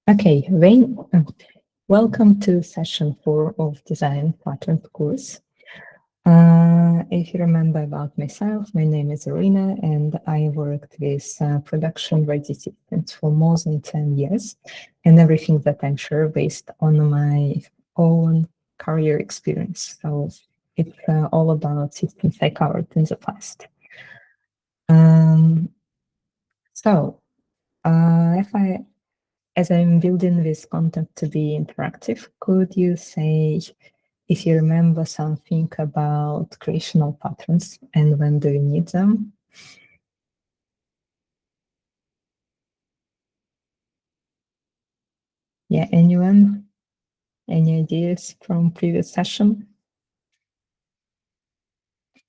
Okay, welcome to session 4 of Design Pattern course. If you remember about myself, my name is Irina, and I worked with production-ready systems for more than 10 years, and everything that I'm sure based on my own career experience. So it's all about systems I covered in the past. As I'm building this content to be interactive, could you say if you remember something about creational patterns and when do you need them? Yeah, anyone? Any ideas from previous session?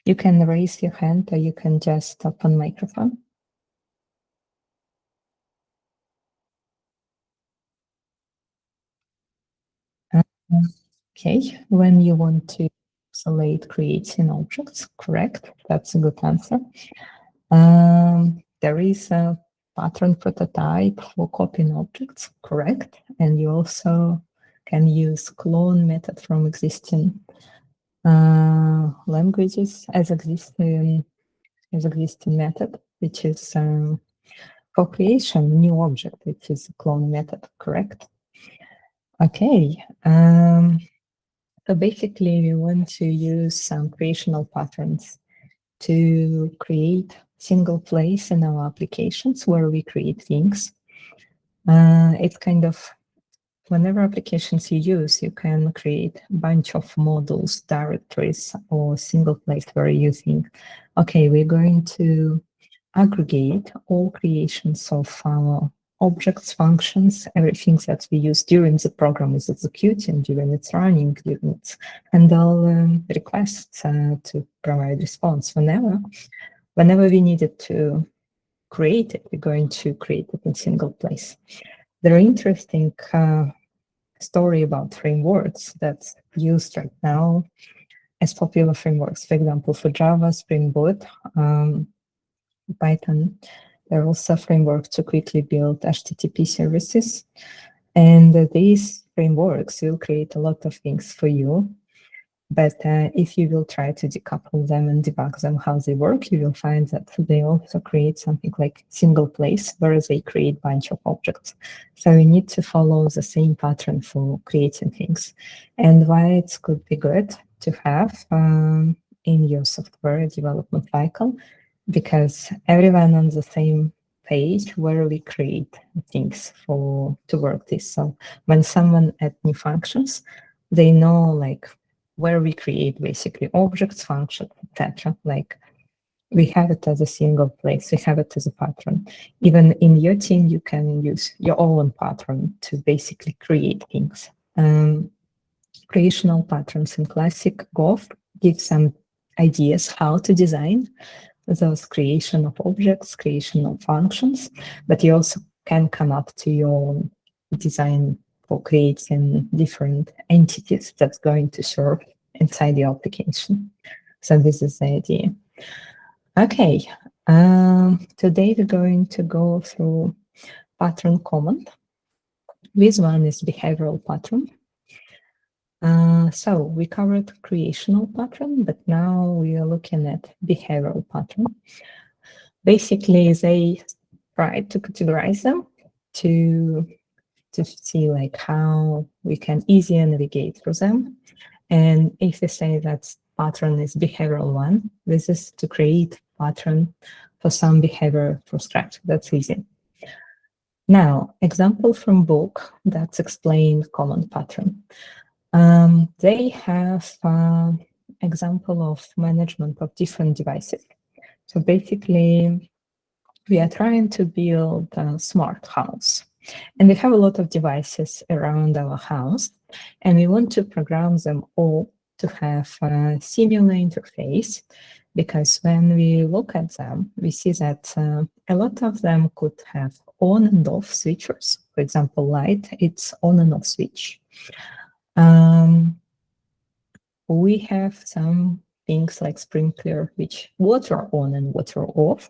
You can raise your hand or you can just open microphone. Okay, when you want to isolate creating objects, correct? That's a good answer. There is a pattern prototype for copying objects, correct? And you also can use clone method from existing languages as existing method, which is for creation new object, which is a clone method, correct? Okay. So basically, we want to use some creational patterns to create single place in our applications where we create things. It's kind of whenever applications you use, you can create a bunch of modules, directories, or single place where you think, okay, we're going to aggregate all creations of our objects, functions, everything that we use during the program is executing, during its running, during its handle requests to provide response. Whenever we needed to create it, we're going to create it in single place. There are interesting story about frameworks that's used right now as popular frameworks. For example, for Java, Spring Boot, Python, there are also frameworks to quickly build HTTP services. And these frameworks will create a lot of things for you. But if you will try to decouple them and debug them how they work, you will find that they also create something like single place, whereas they create a bunch of objects. So you need to follow the same pattern for creating things. And why it could be good to have in your software development cycle, because everyone on the same page where we create things to work this. So when someone adds new functions, they know like where we create basically objects, functions, etc. Like we have it as a single place, we have it as a pattern. Even in your team, you can use your own pattern to basically create things. Creational patterns in classic Go give some ideas how to design those creation of objects, creation of functions, but you also can come up to your own design for creating different entities that's going to serve inside the application. So this is the idea. Okay, today we're going to go through pattern command. This one is behavioral pattern. So we covered creational pattern, but now we are looking at behavioral pattern. Basically, they try to categorize them to see like how we can easier navigate through them. And if we say that pattern is behavioral one, this is to create pattern for some behavior from scratch. That's easy. Now, example from book that's explained common pattern. They have example of management of different devices. So basically, we are trying to build a smart house. And we have a lot of devices around our house, and we want to program them all to have a similar interface, because when we look at them, we see that a lot of them could have on and off switches. For example, light, it's on and off switch. We have some things like sprinkler, which water on and water off,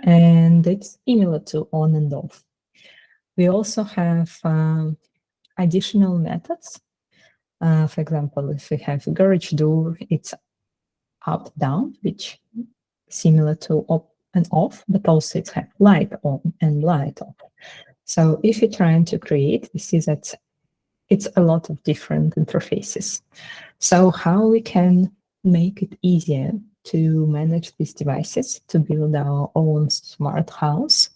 and it's similar to on and off. We also have additional methods. For example, if we have a garage door, it's up, down, which similar to up and off, but also it has light on and light off. So if you're trying to create, we see that it's a lot of different interfaces. So how we can make it easier to manage these devices, to build our own smart house?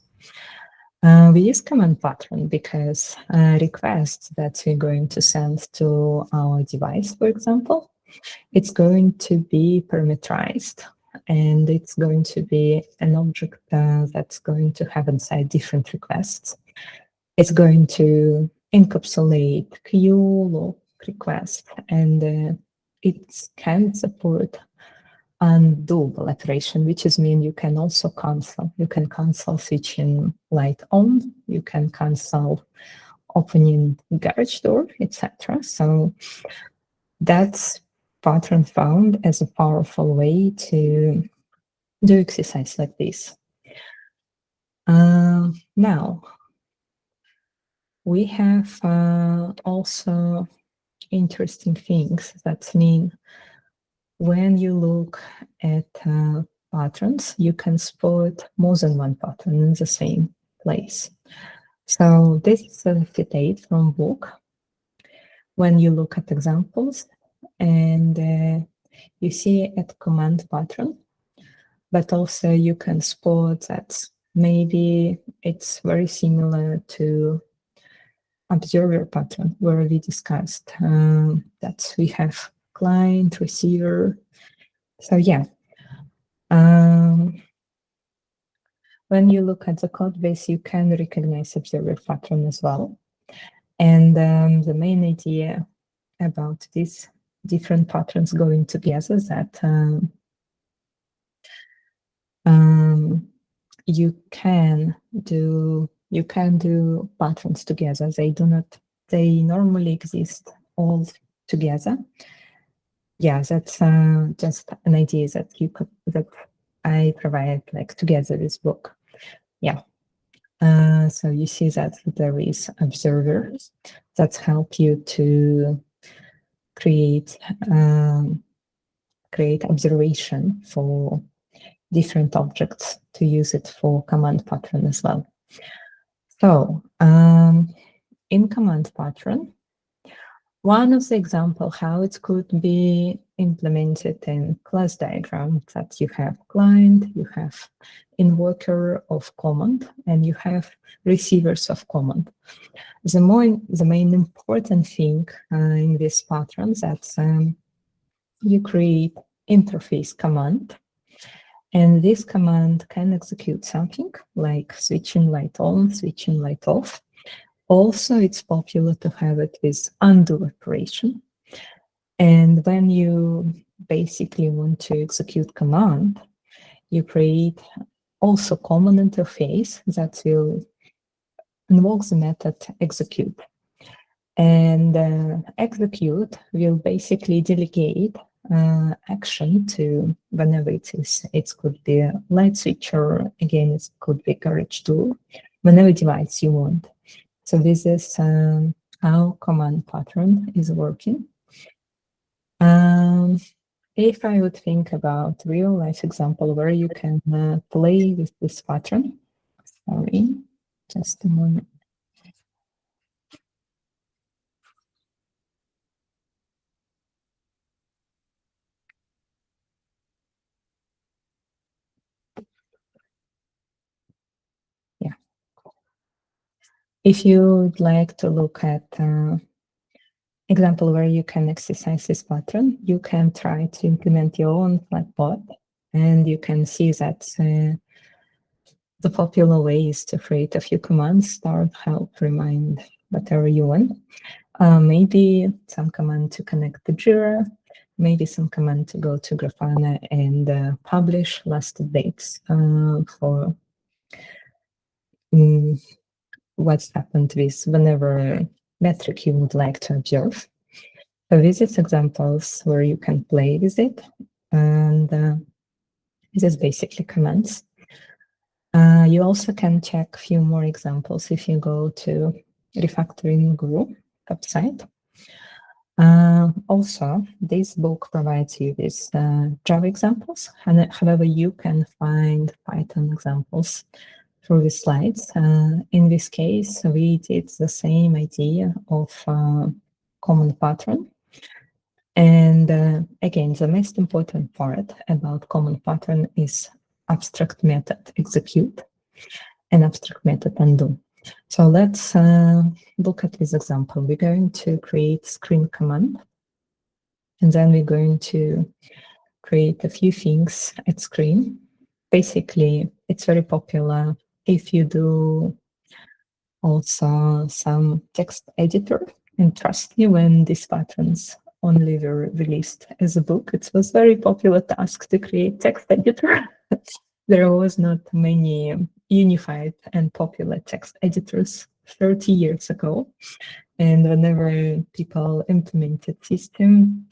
We use command pattern because requests that we're going to send to our device, for example, it's going to be parameterized, and it's going to be an object that's going to have inside different requests. It's going to encapsulate queue, lock request, and it can support undoable operation, which is mean you can also cancel. You can cancel switching light on, you can cancel opening garage door, etc. So that's pattern found as a powerful way to do exercise like this. Now, we have also interesting things that mean when you look at patterns, you can spot more than one pattern in the same place. So this is a citate from book. When you look at examples and you see at command pattern, but also you can spot that maybe it's very similar to observer pattern where we discussed that we have client, receiver. So yeah, when you look at the code base, you can recognize observer pattern as well. And the main idea about these different patterns going together is that you can do patterns together. They normally exist all together. Yeah, that's just an idea that I provide like together this book. Yeah. So you see that there is observers that help you to create observation for different objects to use it for command pattern as well. So in command pattern, one of the example how it could be implemented in class diagram that you have client, you have invoker of command, and you have receivers of command. The main important thing in this pattern that you create interface command, and this command can execute something like switching light on, switching light off. Also, it's popular to have it with undo operation. And when you basically want to execute command, you create also common interface that will invoke the method execute. And execute will basically delegate action to whenever it is. It could be a light switcher, again, it could be garage door, whenever device you want. So this is how command pattern is working. If I would think about real life example where you can play with this pattern, sorry, just a moment. Yeah. If you would like to look at example where you can exercise this pattern, you can try to implement your own flatbot, and you can see that the popular way is to create a few commands, start, help, remind, whatever you want. Maybe some command to connect to Jira, maybe some command to go to Grafana and publish last updates for what's happened with whenever metric you would like to observe. So these are examples where you can play with it, and this is basically commands. You also can check a few more examples if you go to Refactoring Guru website. Also, this book provides you with Java examples. However, you can find Python examples through the slides. In this case, we did the same idea of common pattern. And again, the most important part about common pattern is abstract method execute and abstract method undo. So let's look at this example. We're going to create screen command, and then we're going to create a few things at screen. Basically, it's very popular if you do also some text editor. And trust me, when these patterns only were released as a book, it was very popular task to create text editor. There was not many unified and popular text editors 30 years ago. And whenever people implemented system,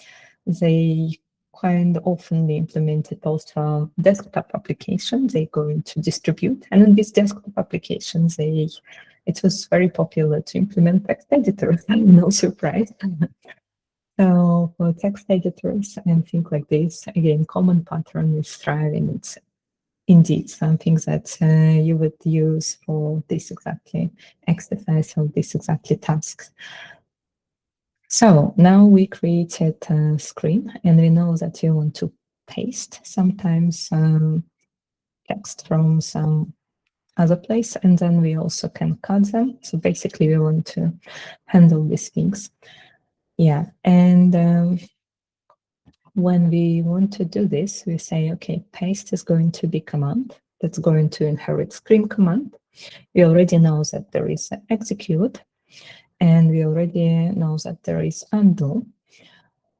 they quite often implemented also desktop applications they going to distribute. And in these desktop applications, it was very popular to implement text editors, no surprise. So for text editors and things like this, again, common pattern is thriving. It's indeed something that you would use for this exactly exercise or this exactly tasks. So now we created a screen, and we know that you want to paste sometimes text from some other place, and then we also can cut them. So basically we want to handle these things. Yeah, and when we want to do this, we say, okay, paste is going to be command that's going to inherit screen command. We already know that there is execute, and we already know that there is undo.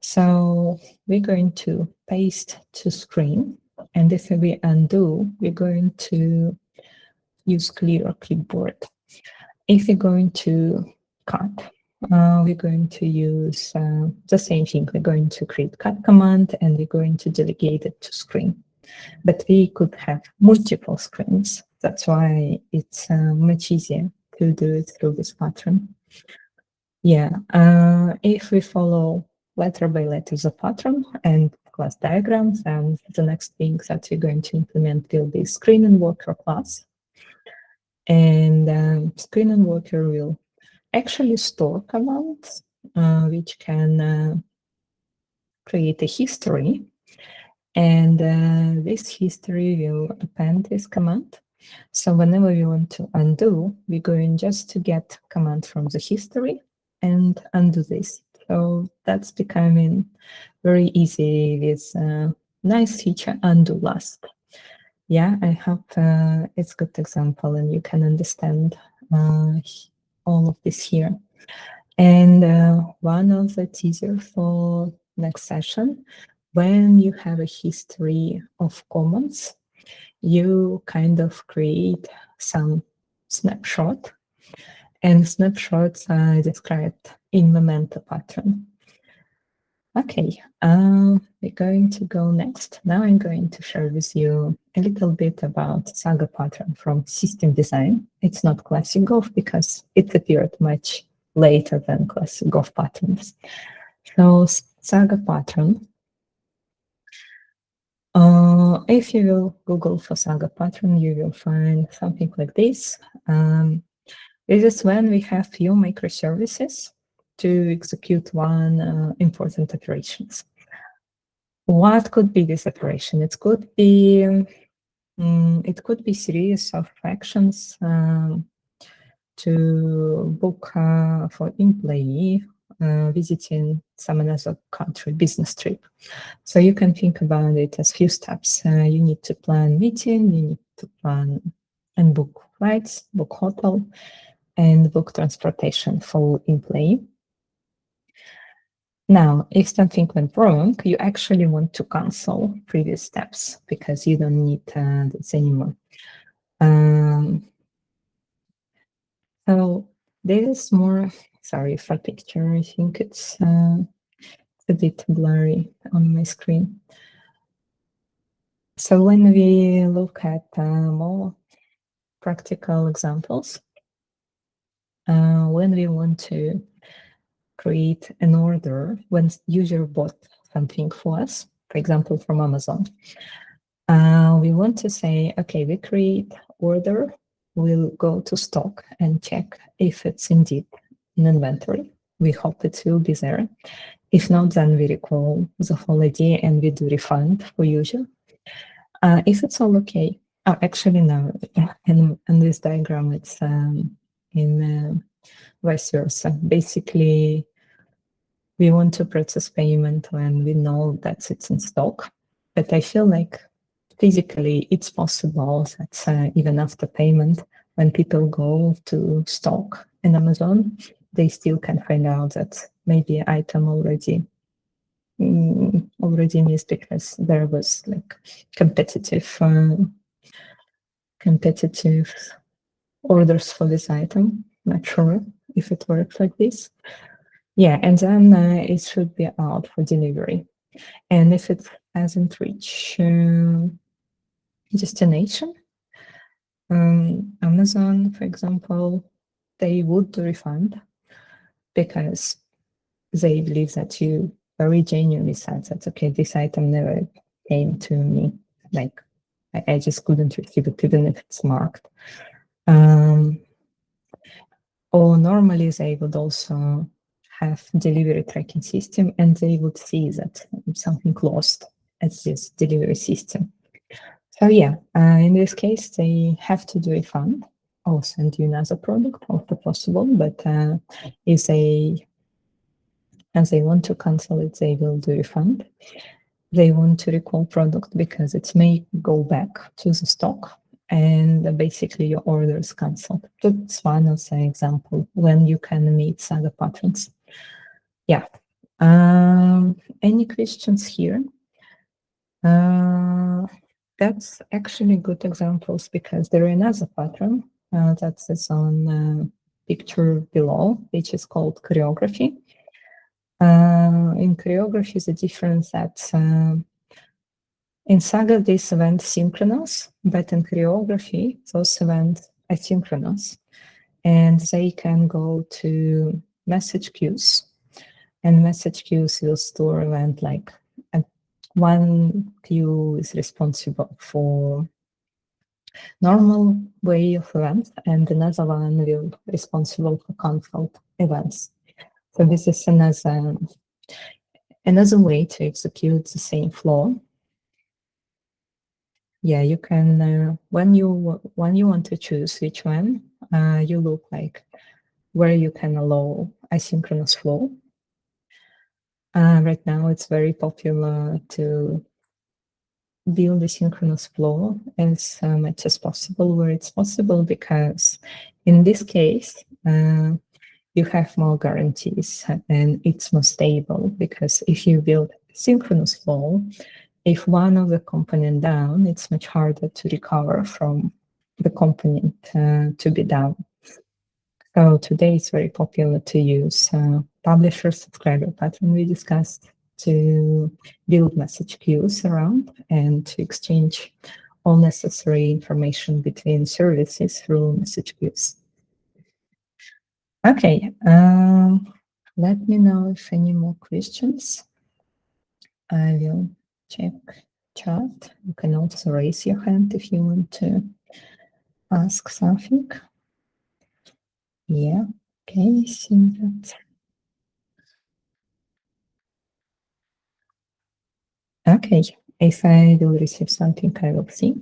So we're going to paste to screen, and if we undo, we're going to use clear clipboard. If we're going to cut, we're going to use the same thing. We're going to create cut command, and we're going to delegate it to screen. But we could have multiple screens. That's why it's much easier to do it through this pattern. Yeah, if we follow letter by letter the pattern and class diagrams, and the next thing that we're going to implement will be screen and worker class. And screen and worker will actually store commands, which can create a history. And this history will append this command. So whenever we want to undo, we're going just to get command from the history and undo this. So that's becoming very easy with nice feature undo last. Yeah, I hope it's a good example and you can understand all of this here. And one of the teaser for next session, when you have a history of comments, you kind of create some snapshot, and snapshots are described in memento pattern. Okay, we're going to go next. Now I'm going to share with you a little bit about Saga pattern from system design. It's not classic Golf because it appeared much later than classic Golf patterns. So Saga pattern, if you will Google for Saga pattern, you will find something like this. This is when we have few microservices to execute one important operations. What could be this operation? It could be series of actions to book for employee visiting some another country business trip. So you can think about it as few steps. You need to plan meeting, you need to plan and book flights, book hotel, and book transportation for employee. Now, if something went wrong, you actually want to cancel previous steps because you don't need this anymore. So there is more, sorry for picture, I think it's a bit blurry on my screen. So when we look at more practical examples. When we want to create an order, when user bought something for us, for example, from Amazon, we want to say, okay, we create order, we'll go to stock and check if it's indeed in inventory. We hope it will be there. If not, then we recall the whole idea and we do refund for user. If it's all okay, actually no, in this diagram it's in vice versa. Basically, we want to process payment when we know that it's in stock, but I feel like physically it's possible that even after payment, when people go to stock in Amazon, they still can find out that maybe an item already missed because there was like competitive orders for this item. Not sure if it works like this. Yeah, and then it should be out for delivery. And if it hasn't reached destination, Amazon, for example, they would do refund because they believe that you very genuinely said that, okay, this item never came to me. Like, I just couldn't receive it, even if it's marked. Or normally they would also have delivery tracking system and they would see that something lost at this delivery system. So yeah, in this case, they have to do a refund or send you another product, also possible, but if they want to cancel it, they will do refund. They want to recall product because it may go back to the stock and basically your order is canceled. That's one of the examples when you can meet Saga patterns. Yeah. Any questions here? That's actually good examples because there is another pattern that is on picture below, which is called choreography. In choreography, the difference that in Saga, this event synchronous, but in choreography, those events asynchronous. And they can go to message queues. And message queues will store event like one queue is responsible for normal way of events, and another one will be responsible for canceled events. So this is another way to execute the same flow. Yeah, you can when you want to choose which one, you look like where you can allow asynchronous flow. Right now, it's very popular to build a synchronous flow as much as possible where it's possible, because in this case, you have more guarantees and it's more stable, because if you build synchronous flow, if one of the component down, it's much harder to recover from the component to be down. So today it's very popular to use publisher subscriber pattern we discussed to build message queues around and to exchange all necessary information between services through message queues. Okay, let me know if any more questions. I will check chat. You can also raise your hand if you want to ask something. Yeah, okay, I see that. Okay, if I will receive something, I will see.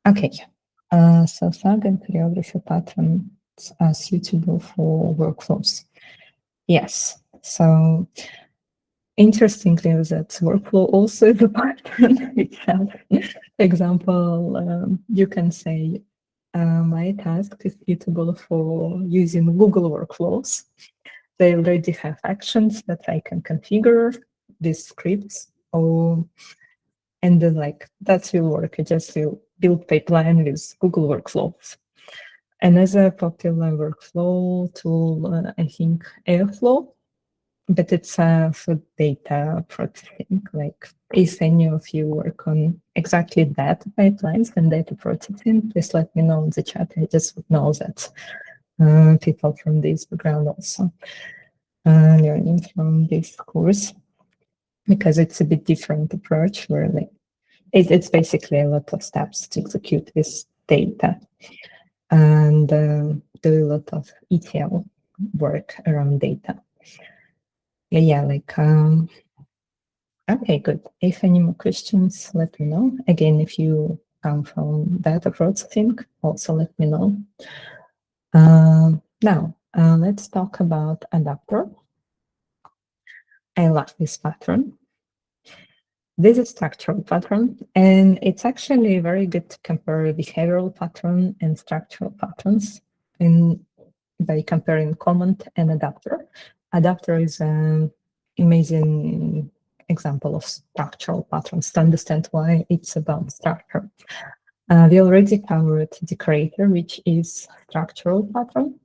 Okay, so Saga and choreography patterns are suitable for workflows. Yes, so interestingly, that workflow also is a pattern itself. Example, you can say, my task is suitable for using Google workflows. They already have actions that I can configure, these scripts, and then like that will work. I just will build pipeline with Google workflows. Another popular workflow tool, I think Airflow, but it's for data processing. Like if any of you work on exactly data pipelines and data processing, please let me know in the chat. I just would know that people from this background also learning from this course, because it's a bit different approach where like it's basically a lot of steps to execute this data and do a lot of ETL work around data. Yeah, like, okay, good. If any more questions, let me know. Again, if you come from data processing, also let me know. Now, let's talk about adapter. I love this pattern. This is structural pattern, and it's actually very good to compare behavioral pattern and structural patterns by comparing comment and adapter. Adapter is an amazing example of structural patterns to understand why it's about structure. We already covered decorator, which is structural pattern.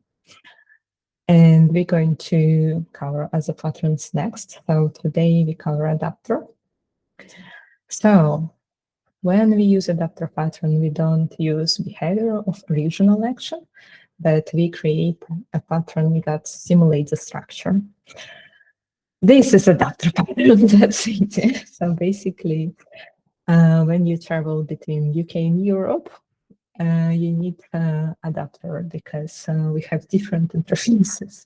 And we're going to cover other patterns next. So today we cover adapter. So when we use adapter pattern, we don't use behavior of original action, but we create a pattern that simulates the structure. This is adapter pattern, that's it. So basically, when you travel between UK and Europe, you need adapter because we have different interfaces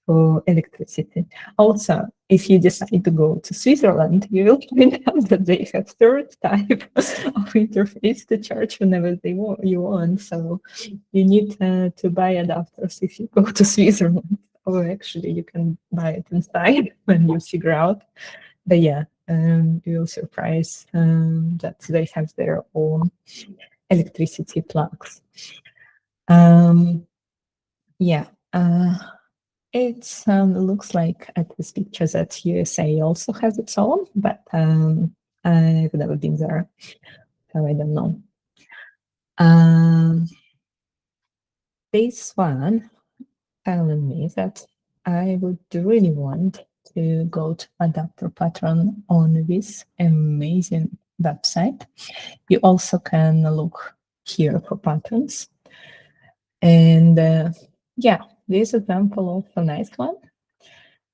for electricity. Also, if you decide to go to Switzerland, you will find out that they have third type of interface to charge whenever you want. So you need to buy adapters if you go to Switzerland, or actually you can buy it inside when you figure out. But yeah, you'll surprise that they have their own electricity plugs. Yeah, it looks like at this picture that USA also has its own, but I've never been there, so I don't know. This one telling me that I would really want to go to adapter pattern on this amazing website. You also can look here for patterns. And yeah, this example is a nice one,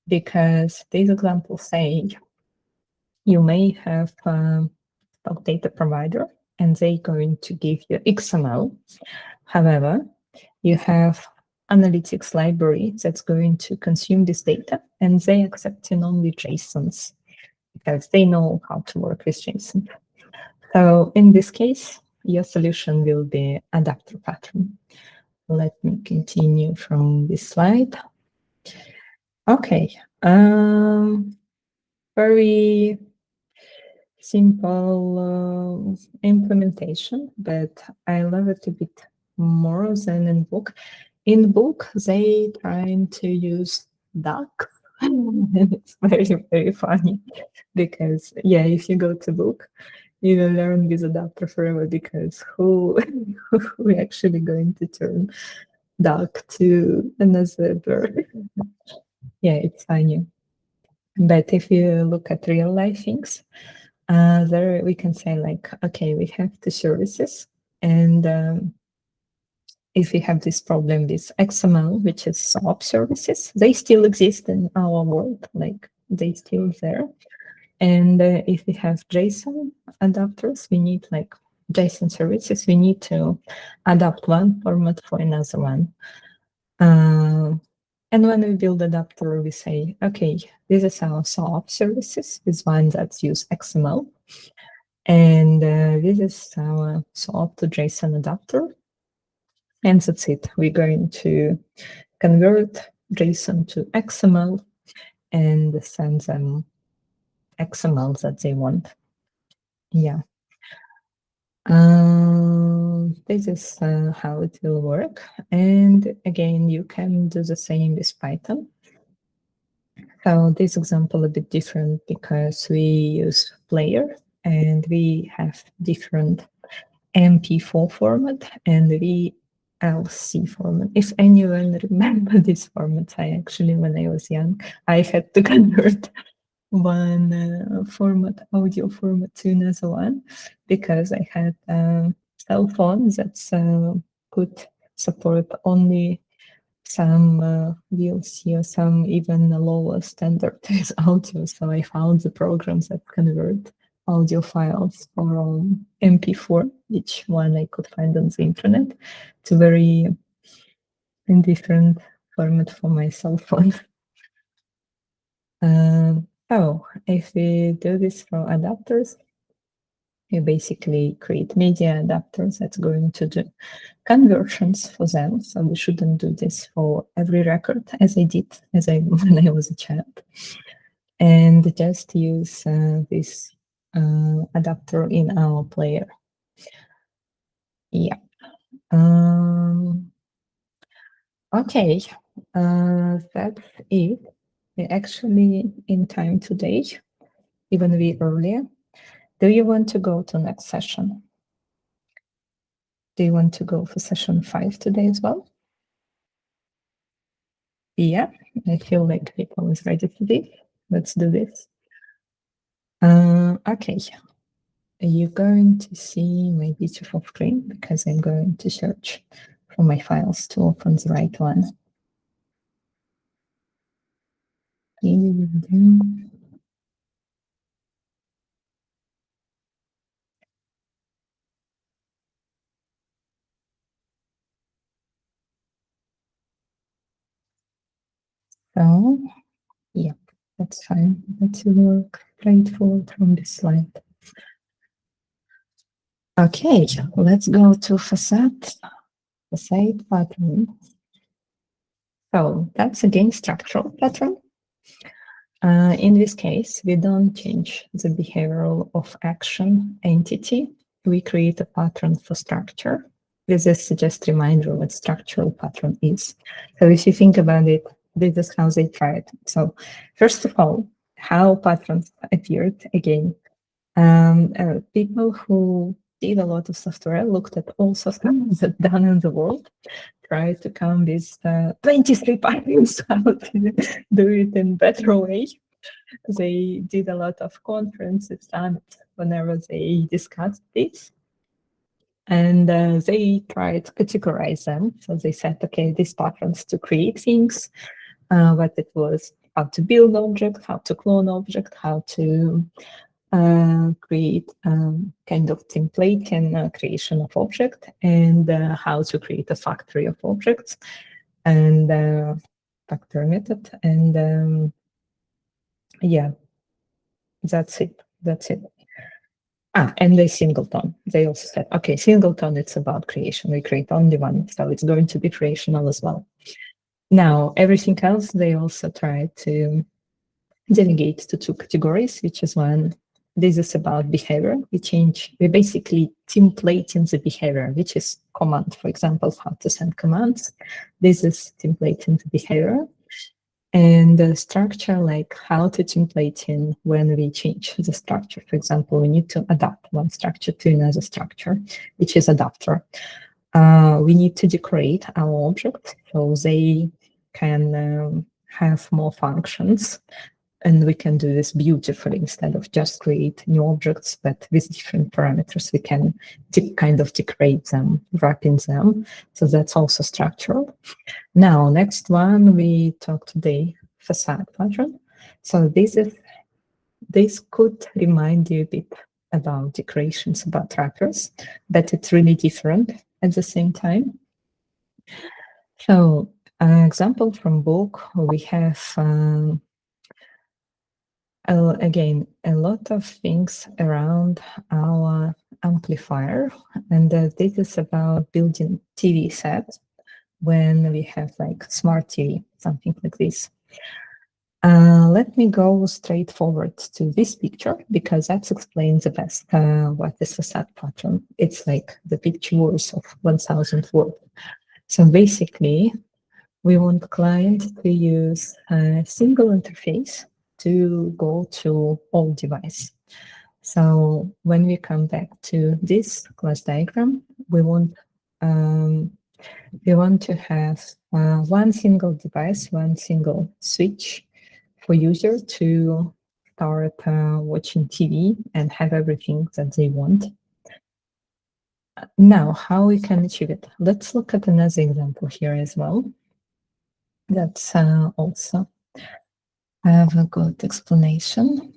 because these examples say you may have a data provider and they're going to give you XML. However, you have analytics library that's going to consume this data, and they accepting only JSONs because they know how to work with JSON. So in this case, your solution will be adapter pattern. Let me continue from this slide. Okay, very simple implementation, but I love it a bit more than in book. In book, they trying to use duck, and it's very, very funny because, yeah, if you go to book, you will learn with adapter forever, because who actually going to turn duck to another bird? Yeah, it's funny. But if you look at real life things, there we can say like, okay, we have the services, and if we have this problem with XML, which is SOAP services, they still exist in our world, like they still there. And if we have JSON adapters, we need like JSON services, we need to adapt one format for another one. And when we build adapter, we say, okay, this is our SOAP services, this one that use XML. And this is our SOAP to JSON adapter. And that's it. We're going to convert JSON to XML and send them XML that they want. Yeah. This is how it will work. And again, you can do the same with Python. So this example a bit different because we use player and we have different MP4 format, and we LC format. If anyone remember this format, when I was young, I had to convert one audio format to another one, because I had cell phones that could support only some VLC or some even lower standard audio. So I found the programs that convert audio files from MP4, which one I could find on the internet, to very indifferent format for my cell phone. So if we do this for adapters, we basically create media adapters that's going to do conversions for them. So we shouldn't do this for every record as I did when I was a child. And just use this adapter in our player. Yeah. Okay, that's it. We're actually in time today, even we earlier. Do you want to go to next session? Do you want to go for session 5 today as well? Yeah, I feel like people is ready for this. Let's do this. Okay, you're going to see my beautiful screen because I'm going to search for my files to open the right one. So, yeah, that's fine. Let's work straightforward from this slide. Okay, let's go to facade pattern. So that's again structural pattern. In this case, we don't change the behavioral of action entity. We create a pattern for structure. This is just a reminder what structural pattern is. So if you think about it, this is how they tried. So first of all, how patterns appeared again. People who did a lot of software looked at all software that's done in the world, tried to come with 23 patterns, how to do it in better way. They did a lot of conferences and whenever they discussed this. And they tried to categorize them. So they said, okay, these patterns to create things, what it was, how to build object, how to clone object, how to create kind of template and creation of object, and how to create a factory of objects, and factory method, and yeah, that's it. And the singleton. They also said, okay, singleton, it's about creation. We create only one, so it's going to be creational as well. Now, everything else, they also try to delegate to 2 categories, which is one, this is about behavior. We basically templating the behavior, which is command, for example, how to send commands. This is templating the behavior. And the structure, like how to template in when we change the structure. For example, we need to adapt one structure to another structure, which is adapter. We need to decorate our objects so they can have more functions, and we can do this beautifully instead of just create new objects, but with different parameters. We can kind of decorate them, wrap in them. So that's also structural. Now, next one we talk today, facade pattern. So this could remind you a bit about decorations, about trackers, but it's really different at the same time. So, an example from book, we have again a lot of things around our amplifier, and this is about building TV sets when we have like smart TV, something like this. Let me go straight forward to this picture because that explains the best what is facade pattern. It's like the picture worth of 1,000 words. So basically, we want the client to use a single interface to go to all device. So when we come back to this class diagram, we want We want to have one single device, one single switch for user to start watching TV and have everything that they want. Now, how we can achieve it? Let's look at another example here as well. That's also have a good explanation.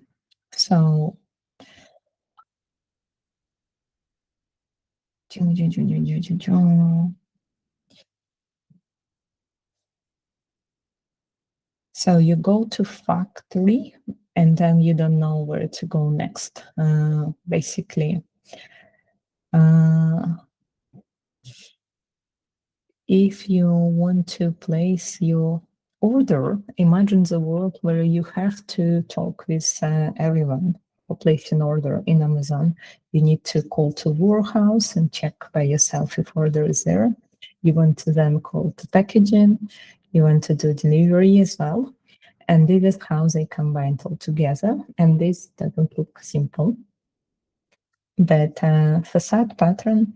So, so you go to factory and then you don't know where to go next. Basically, if you want to place your order, imagine the world where you have to talk with everyone for placing order in Amazon. You need to call to warehouse and check by yourself if order is there. You want to then call to packaging. You want to do delivery as well. And this is how they combine all together. And this doesn't look simple. But Facade pattern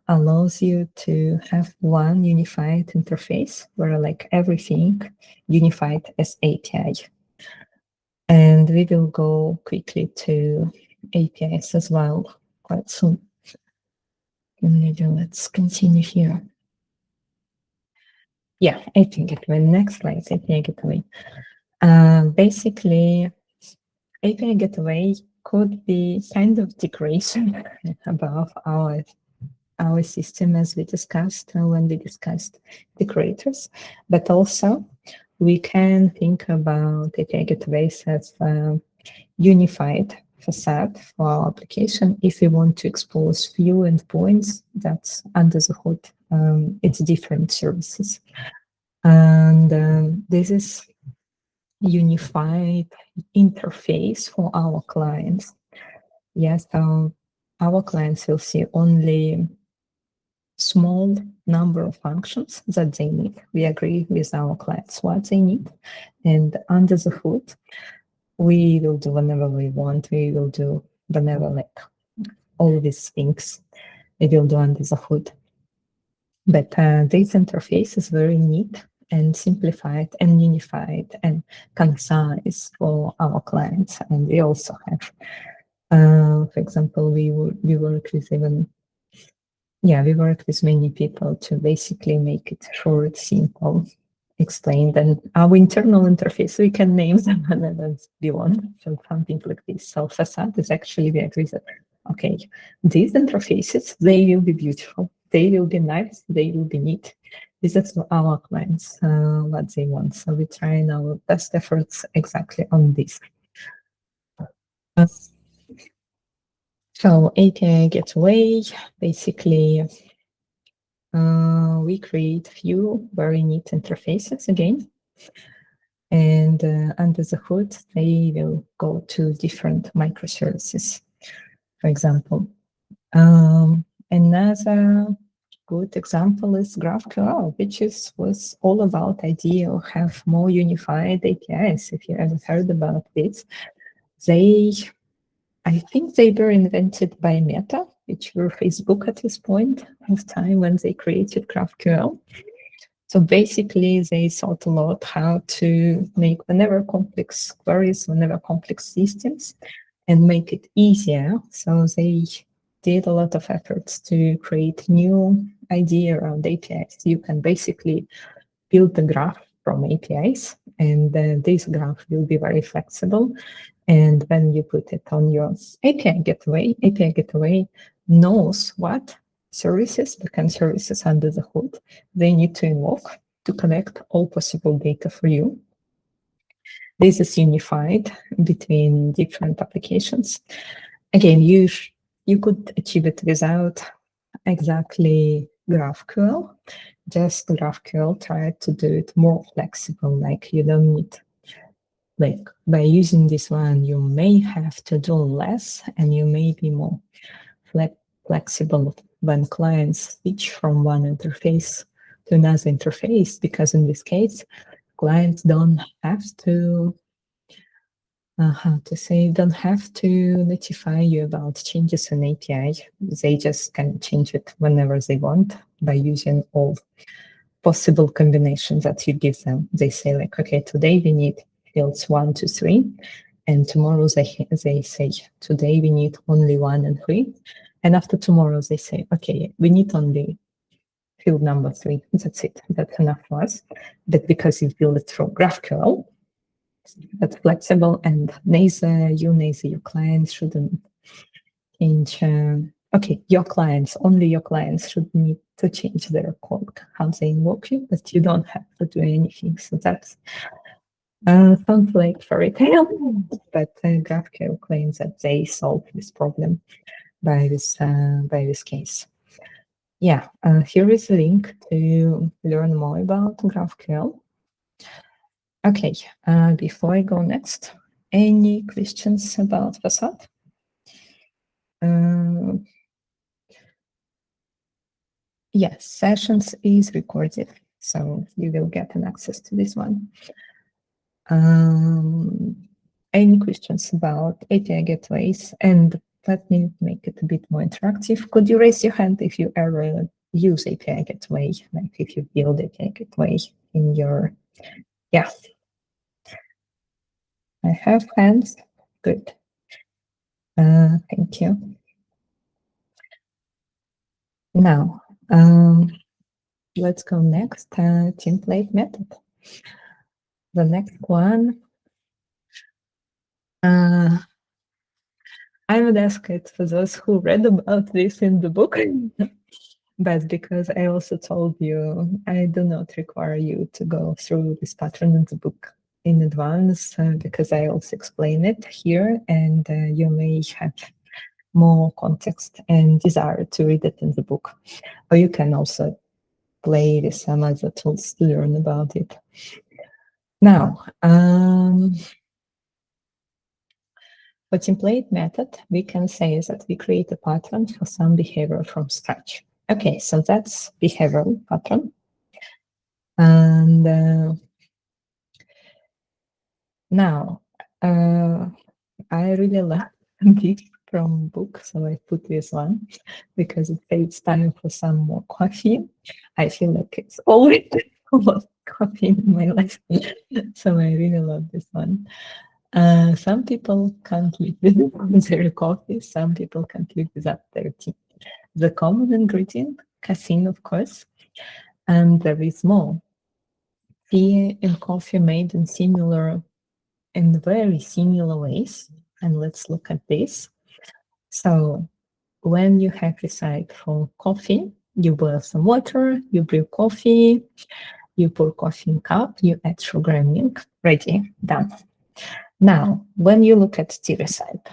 allows you to have one unified interface where like everything unified as API. And we will go quickly to APIs as well quite soon. Let's continue here. Yeah, API Gateway. Next slide, API Gateway. Basically, API Gateway could be kind of decoration above our system, as we discussed when we discussed decorators, but also we can think about API gateways as a unified facade for our application. If we want to expose few endpoints, that's under the hood. It's different services. And this is unified interface for our clients. Yes, our clients will see only small number of functions that they need. We agree with our clients what they need, and under the hood, we will do whenever we want. We will do whenever, like all these things, we will do under the hood. But this interface is very neat and simplified and unified and concise for our clients. And we also have, for example, we work with even we work with many people to basically make it short, simple, explained, and our internal interface, we can name them whenever we want, so something like this. So Facade is actually, we agree that, okay, these interfaces, they will be beautiful, they will be nice, they will be neat. This is our clients, what they want. So we're trying our best efforts exactly on this. So API Gateway, basically, we create few very neat interfaces again. And under the hood, they will go to different microservices, for example. Another good example is GraphQL, which was all about idea of have more unified APIs. If you ever heard about this, I think they were invented by Meta, which were Facebook at this point of time when they created GraphQL. So basically, they thought a lot how to make whenever complex queries, whenever complex systems, and make it easier. So they did a lot of efforts to create new idea around APIs. You can basically build a graph from APIs, and this graph will be very flexible. And when you put it on your API Gateway knows what services, backend services under the hood, they need to invoke to connect all possible data for you. This is unified between different applications. Again, you could achieve it without exactly GraphQL. Just GraphQL tried to do it more flexible, like you don't need, like by using this one, you may have to do less and you may be more flexible when clients switch from one interface to another interface, because in this case, clients don't have to, don't have to notify you about changes in API. They just can change it whenever they want. by using all possible combinations that you give them. They say like, okay, today we need fields 1 to 3, and tomorrow they say, today we need only 1 and 3, and after tomorrow they say, okay, we need only field number 3. That's it. That's enough for us. But because you build it through GraphQL, that's flexible, and neither your clients shouldn't change. Okay, only your clients should need to change their code, how they invoke you, but you don't have to do anything. So that's sounds like fairy tale, but GraphQL claims that they solve this problem by this case. Yeah, here is a link to learn more about GraphQL. Okay, before I go next, any questions about Facade? Yes, sessions is recorded, so you will get an access to this one. Any questions about API gateways? And let me make it a bit more interactive. Could you raise your hand if you ever use API gateway, like if you build API gateway in your, yeah. I have hands, good. Thank you. Now, let's go next, template method. The next one, I would ask it for those who read about this in the book, but because I also told you, I do not require you to go through this pattern in the book in advance, because I also explain it here, and you may have more context and desire to read it in the book, or you can also play with some other tools to learn about it. Now, for template method, we can say that we create a pattern for some behavior from scratch. Okay, so that's behavioral pattern. And now, I really love this from book, so I put this one because it saves time for some more coffee. I feel like it's always full of coffee in my life, so I really love this one. Some people can't live without their coffee. Some people can't live without their tea. The common ingredient, caffeine, of course, and there is more. Tea and coffee made in very similar ways. And let's look at this. So when you have recipe for coffee, you boil some water, you brew coffee, you pour coffee in cup, you add sugar and milk, ready, done. Now, when you look at tea recipe,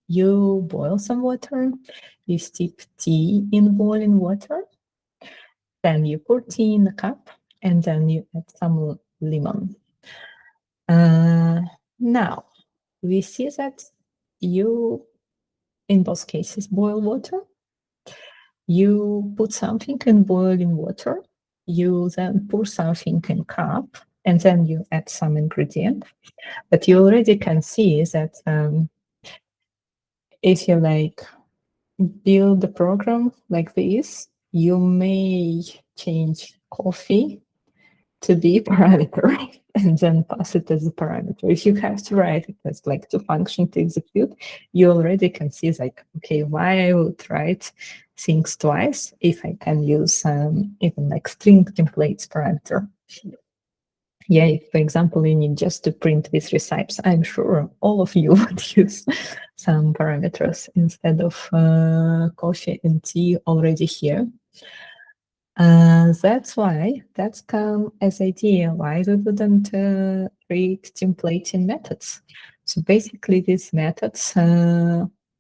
you boil some water, you steep tea in boiling water, then you pour tea in a cup, and then you add some lemon. Now, we see that you, in both cases, boil water. You put something in boiling water, you then pour something in cup, and then you add some ingredient. But you already can see that if you like build the program like this, you may change coffee to be a parameter and then pass it as a parameter. If you have to write it as like to function to execute, you already can see like, okay, why I would write things twice if I can use even like string templates parameter. Yeah, if, for example, you need just to print these recipes, I'm sure all of you would use some parameters instead of coffee and tea already here. That's why that's come as idea why we wouldn't create templating methods. So basically, these methods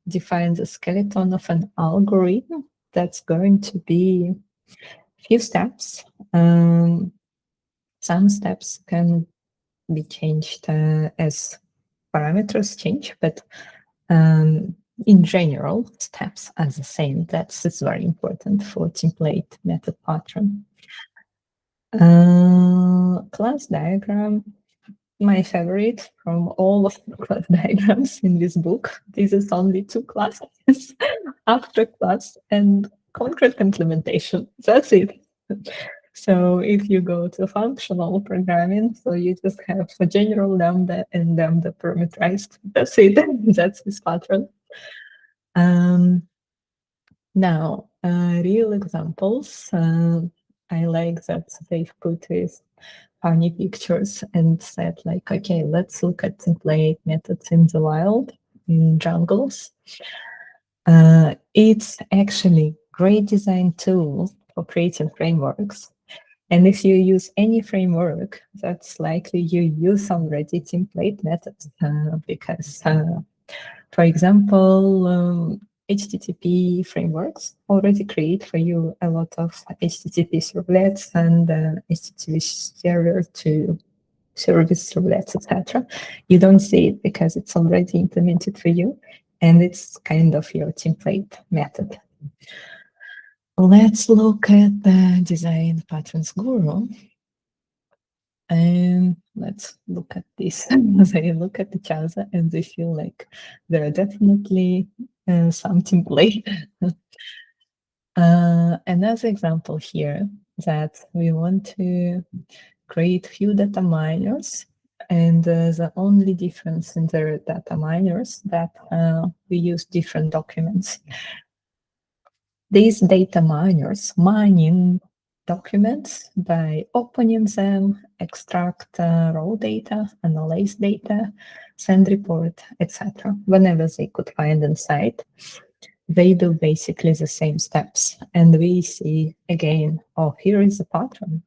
define the skeleton of an algorithm that's going to be few steps. Some steps can be changed as parameters change, but in general, steps are the same. That's very important for template method pattern. Class diagram, my favorite from all of the class diagrams in this book. This is only 2 classes after class, and concrete implementation. That's it. So if you go to functional programming, so you just have a general lambda and lambda parameterized. That's it. That's this pattern. Now, real examples. I like that they've put with funny pictures and said like, okay, let's look at template methods in the wild, in jungles. It's actually great design tool for creating frameworks. And if you use any framework, that's likely you use already template methods because, for example, HTTP frameworks already create for you a lot of HTTP servlets and HTTP server to service servlets, etc. You don't see it because it's already implemented for you, and it's kind of your template method. Let's look at the design patterns guru. And let's look at this. They look at each other and they feel like there are definitely some template. Another example here that we want to create few data miners, and the only difference in the data miners that we use different documents. These data miners mining documents by opening them, extract raw data, analyze data, send report, etc. Whenever they could find inside, they do basically the same steps. And we see again, oh, here is the pattern.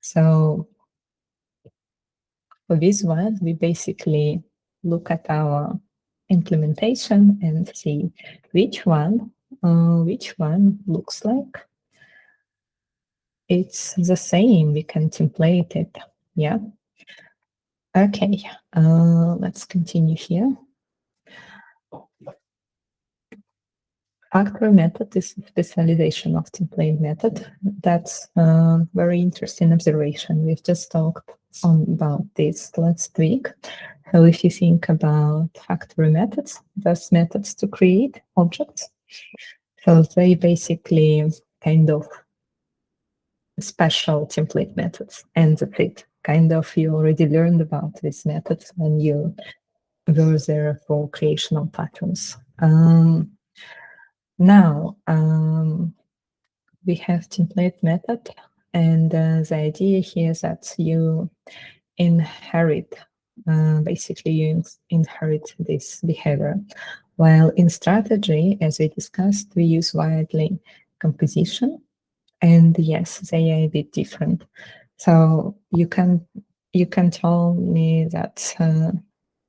So for this one, we basically look at our implementation and see which one looks like it's the same. We can template it. Yeah. Okay. Let's continue here. Factory method is specialization of template method. That's a very interesting observation. We've just talked about this last week. So if you think about factory methods, those methods to create objects, so they basically kind of special template methods, and that's it. Kind of you already learned about these methods when you were there for creation of patterns. Now, we have template method, and the idea here is that you inherit, basically you inherit this behavior. While in strategy, as we discussed, we use widely composition, and yes, they are a bit different. So you can tell me that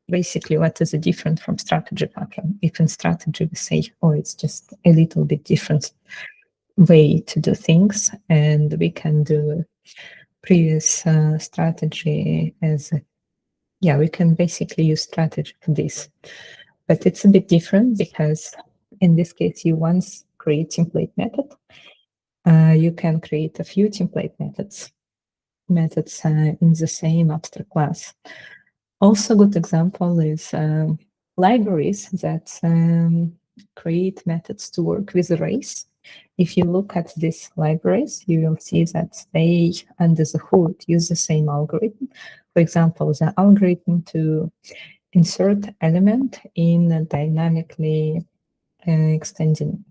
basically what is the different from strategy pattern? If in strategy we say, oh, it's just a little bit different way to do things, and we can do previous strategy as we can basically use strategy for this. But it's a bit different because in this case, you once create template method. You can create a few template methods in the same abstract class. Also, good example is libraries that create methods to work with arrays. If you look at these libraries, you will see that they, under the hood, use the same algorithm. For example, the algorithm to insert element in a dynamically extending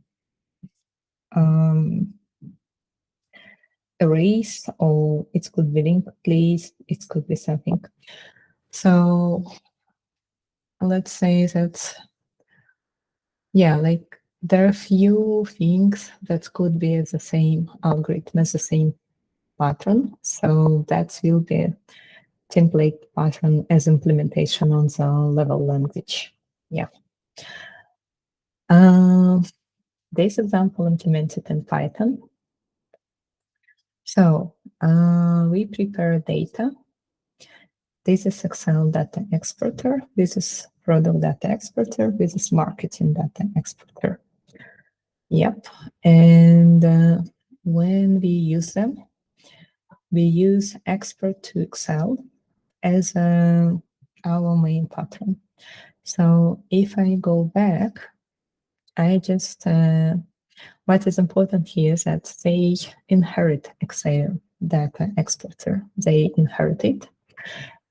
arrays, or it could be linked list, it could be something. So let's say that, like there are few things that could be the same algorithm as the same pattern. So that will be template pattern as implementation on the level language. Yeah. This example implemented in Python. So we prepare data. This is Excel data exporter. This is product data exporter. This is marketing data exporter. Yep. And when we use them, we use export to Excel as our main pattern. So if I go back, I just, what is important here is that they inherit Excel data exporter. They inherit it.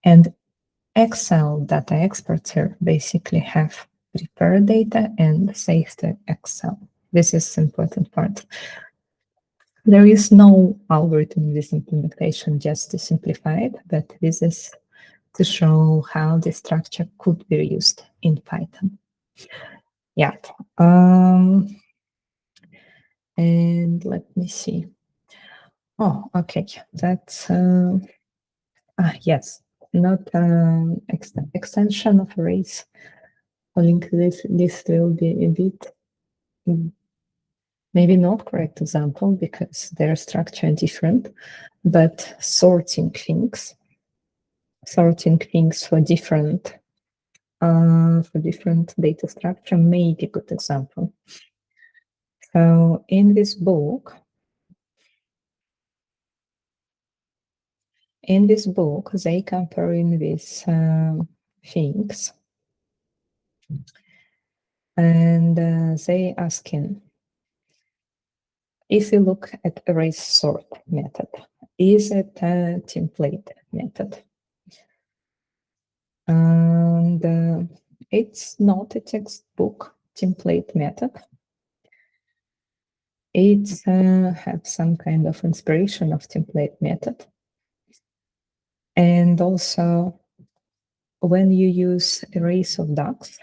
And Excel data exporter basically have prepared data and save to Excel. This is the important part. There is no algorithm in this implementation, just to simplify it, but this is to show how the structure could be used in Python. Yeah. And let me see. Oh, okay. That's, yes, not extension of arrays. I think this will be a bit, maybe not correct example because their structure is different, but sorting things for different data structure may be a good example. So in this book, they comparing these things, and they asking, if you look at array sort method, is it a template method? And it's not a textbook template method. It has some kind of inspiration of template method. And also, when you use arrays of ducks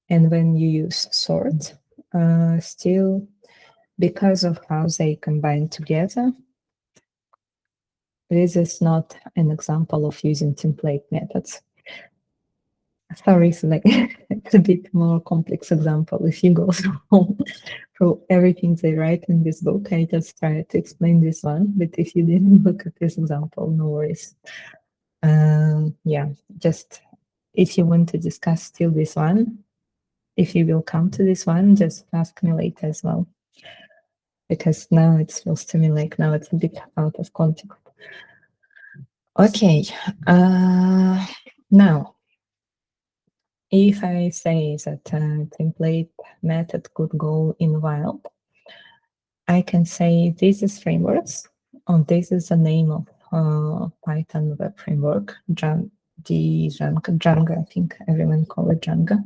and when you use sort, still, because of how they combine together, this is not an example of using template methods. Sorry, it's like it's a bit more complex example. If you go through everything they write in this book, I just try to explain this one. But if you didn't look at this example, no worries. Yeah, just if you want to discuss still this one, if you will come to this one, just ask me later as well. Because now it feels to me like now it's a bit out of context. Okay, now, if I say that template method could go in wild, I can say this is frameworks. This is the name of Python web framework, Django, I think everyone call it Django.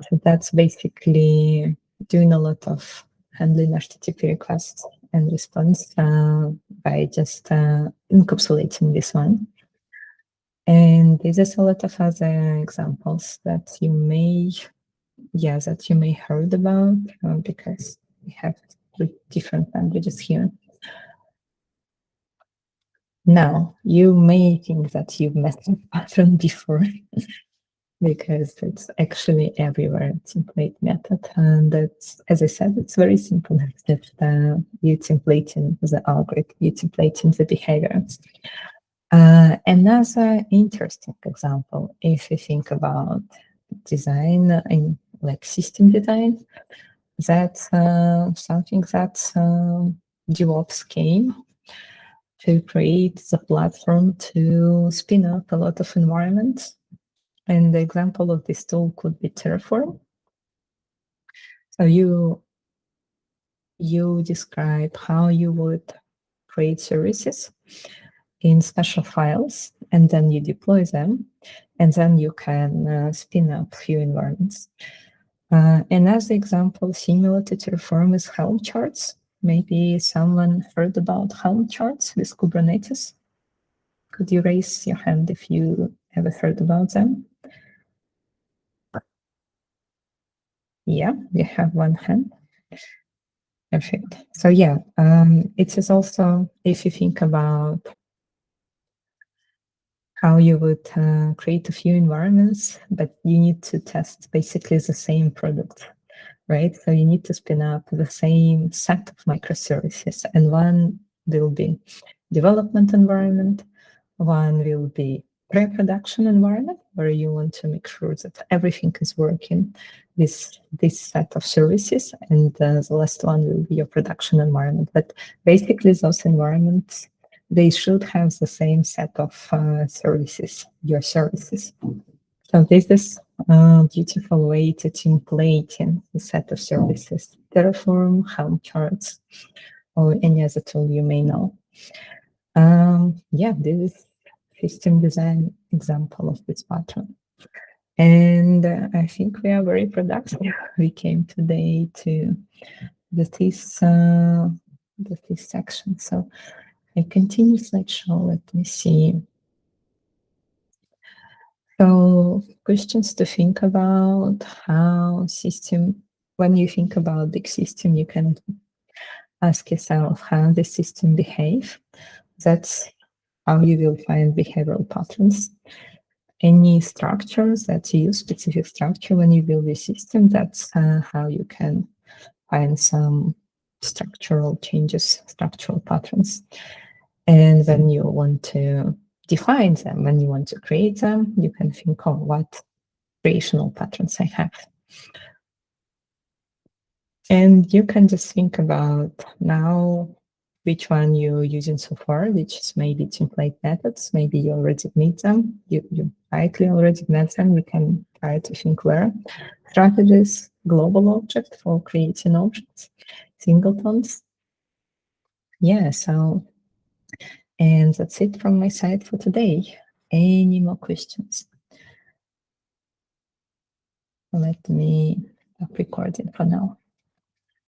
So that's basically doing a lot of handling HTTP requests and response by just encapsulating this one. And there's a lot of other examples that you may heard about because we have different languages here. Now, you may think that you've met the pattern before because it's actually everywhere, template method. And that's, as I said, it's very simple. It's just you templating the algorithm, you templating the behaviors. Another interesting example, if you think about design in like system design, that's something that DevOps came to create the platform to spin up a lot of environments. And the example of this tool could be Terraform. So you describe how you would create services in special files, and then you deploy them, and then you can spin up few environments. Another example similar to Terraform is Helm charts. Maybe someone heard about Helm charts with Kubernetes. Could you raise your hand if you ever heard about them? Yeah, we have one hand. Perfect. So yeah, it is also, if you think about how you would create a few environments, but you need to test basically the same product, right? So you need to spin up the same set of microservices, and one will be development environment, one will be pre-production environment, where you want to make sure that everything is working with this set of services, and the last one will be your production environment. But basically those environments, they should have the same set of services, your services. So this is a beautiful way to template in the set of services. Terraform, Helm charts, or any other tool you may know. Yeah, this is system design example of this pattern. And I think we are very productive. We came today to this section. So I continue slideshow. Let me see. So questions to think about: how system, when you think about big system, you can ask yourself how the system behave. That's how you will find behavioral patterns. Any structures that you use, specific structure when you build a system, that's how you can find some structural changes, structural patterns. And when you want to define them, when you want to create them, you can think of what creational patterns I have. And you can just think about now which one you're using so far, which is maybe template methods. Maybe you already need them. You likely already met them. You can try to think where. Strategies, global object for creating objects, singletons. Yeah, so, and that's it from my side for today. Any more questions? Let me stop recording for now.